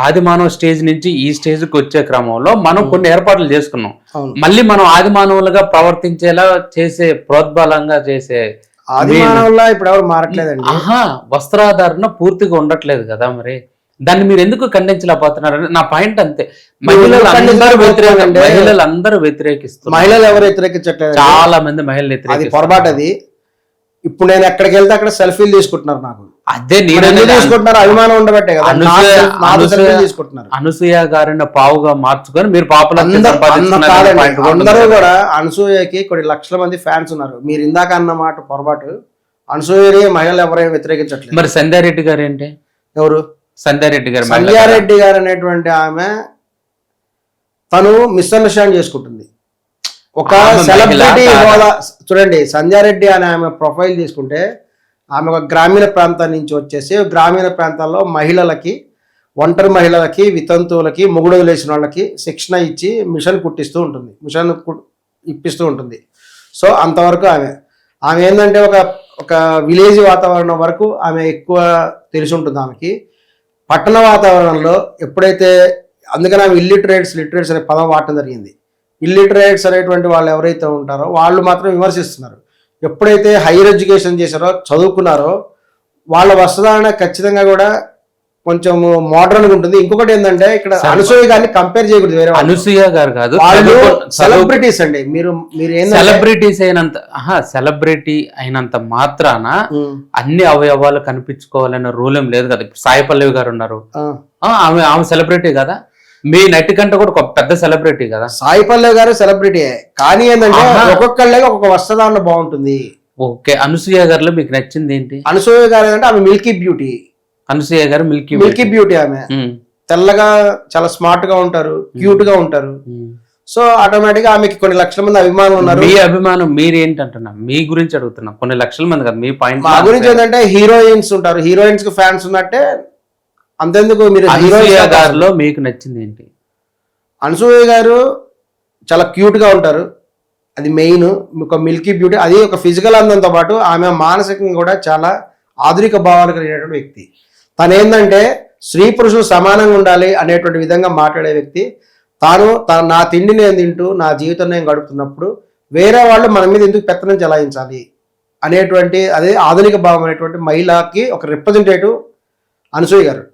ఆది మానవ స్టేజ్ నుంచి ఈ స్టేజ్ కి వచ్చే క్రమంలో మనం కొన్ని ఏర్పాట్లు చేసుకున్నాం. అవును. మళ్ళీ మనం ఆది మానవులుగా ప్రవర్తించేలా చేసే ప్రోద్బలంగా చేసే ఆది మానవుల్లా ఇప్పుడు ఎవరు మారట్లేదండి. వస్త్రాధారణ పూర్తిగా ఉండట్లేదు కదా, మరి దాన్ని మీరు ఎందుకు ఖండించలేకపోతున్నారు నా పాయింట్ అంతే. మహిళలందరూ వ్యతిరేకిస్తున్నారు. మహిళలు ఎవరు వ్యతిరేకించట్లేదు, చాలా మంది మహిళలు అది వ్యతిరేకిస్తున్నారు. పొరపాటు. అది ఇప్పుడు నేను ఎక్కడికి వెళ్తే అక్కడ సెల్ఫీలు తీసుకుంటున్నారు. నాకు అదే తీసుకుంటున్నారు, అభిమానం ఉండబట్టే కదా తీసుకుంటున్నారు. అనసూయ గారిని పావుగా మార్చుకొని మీరు పాపులారిటీ అందరూ కూడా అనసూయకి కొన్ని లక్షల మంది ఫ్యాన్స్ ఉన్నారు. మీరు ఇందాక అన్న మాట పొరపాటు. అనసూయని మహిళలు ఎవరైనా వ్యతిరేకించట్లేదు. మరి సంధ్యారెడ్డి గారు ఏంటి? ఎవరు సంధ్యారెడ్డి గారు? సంధ్యారెడ్డి గారు అనేటువంటి ఆమె తను మిస్అండర్స్టాండ్ చేసుకుంటుంది. ఒక సెలబ్రిటీ హోదా చూడండి. సంధ్యారెడ్డి అనే ఆమె ప్రొఫైల్ తీసుకుంటే ఆమె ఒక గ్రామీణ ప్రాంతం నుంచి వచ్చేసి గ్రామీణ ప్రాంతాల్లో మహిళలకి, ఒంటరి మహిళలకి, వితంతువులకి, మొగుడు వదిలేసిన వాళ్ళకి శిక్షణ ఇచ్చి మిషన్ కుట్టిస్తూ ఉంటుంది, మిషన్ ఇప్పిస్తూ ఉంటుంది. సో అంతవరకు ఆమె ఏంటంటే ఒక విలేజ్ వాతావరణం వరకు ఆమె ఎక్కువ తెలిసి ఉంటుంది ఆమెకి. పట్టణ వాతావరణంలో ఎప్పుడైతే, అందుకని ఆమె లిటరేట్స్ అనే పదం వాడటం జరిగింది. ఇల్లిటరేట్స్ అనేటువంటి వాళ్ళు ఎవరైతే ఉంటారో వాళ్ళు మాత్రం విమర్శిస్తున్నారు. ఎప్పుడైతే హైయర్ ఎడ్యుకేషన్ చేశారో, చదువుకున్నారో, వాళ్ళ వస్త్రధారణ ఖచ్చితంగా కూడా కొంచెం మోడర్న్గా ఉంటుంది. ఇంకొకటి ఏంటంటే ఇక్కడ అనసూయ గారిని కంపేర్ చేయకూడదు. వేరే అనసూయ గారు కాదు, వాళ్ళు సెలబ్రిటీస్ అండి. మీరు సెలబ్రిటీ అయినంత మాత్రాన అన్ని అవయవాలు కనిపించుకోవాలన్న రూల్ ఏం లేదు కదా. ఇప్పుడు సాయి పల్లవి గారు ఉన్నారు, ఆమె సెలబ్రిటీ కదా. మీ నటి కంటే కూడా ఒక పెద్ద సెలబ్రిటీ కదా. సాయి పల్లవి గారు సెలబ్రిటీ, కానీ ఏంటంటే ఒక్కొక్కళ్ళకి ఒక్కొక్క వస్త్రధారణ బాగుంటుంది. ఓకే, అనసూయ గారిలో మీకు నచ్చింది ఏంటి? అనసూయ గారు ఏంటంటే ఆమె మిల్కీ బ్యూటీ. అనసూయ గారు మిల్కీ బ్యూటీ. ఆమె తెల్లగా చాలా స్మార్ట్ గా ఉంటారు, క్యూట్ గా ఉంటారు. సో ఆటోమేటిక్ గా ఆమెకి కొన్ని లక్షల మంది అభిమానులు ఉన్నారు. మీ అభిమానం మీరు ఏంటంటున్నా, మీ గురించి అడుగుతున్నా. కొన్ని లక్షల మంది కదా మీ పాయింట్. మా గురించి ఏంటంటే హీరోయిన్స్ ఉంటారు, హీరోయిన్స్ కి ఫ్యాన్స్ ఉన్నట్టే. అంతెందుకు, మీరు అనసూయ గారిలో మీకు నచ్చింది ఏంటి? అనసూయ గారు చాలా క్యూట్ గా ఉంటారు, అది మెయిన్. ఒక మిల్కీ బ్యూటీ, అది ఒక ఫిజికల్ అందంతో పాటు ఆమె మానసికంగా కూడా చాలా ఆధునిక భావాలు కలిగినటువంటి వ్యక్తి. తను ఏంటంటే స్త్రీ పురుషులు సమానంగా ఉండాలి అనేటువంటి విధంగా మాట్లాడే వ్యక్తి. తాను నా తిండి నేను తింటూ నా జీవితం నేను గడుపుతున్నప్పుడు వేరే వాళ్ళు మన మీద ఎందుకు పెత్తనం చెలాయించాలి అనేటువంటి, అదే ఆధునిక భావం అనేటువంటి మహిళకి ఒక రిప్రజెంటేటివ్ అనసూయ గారు.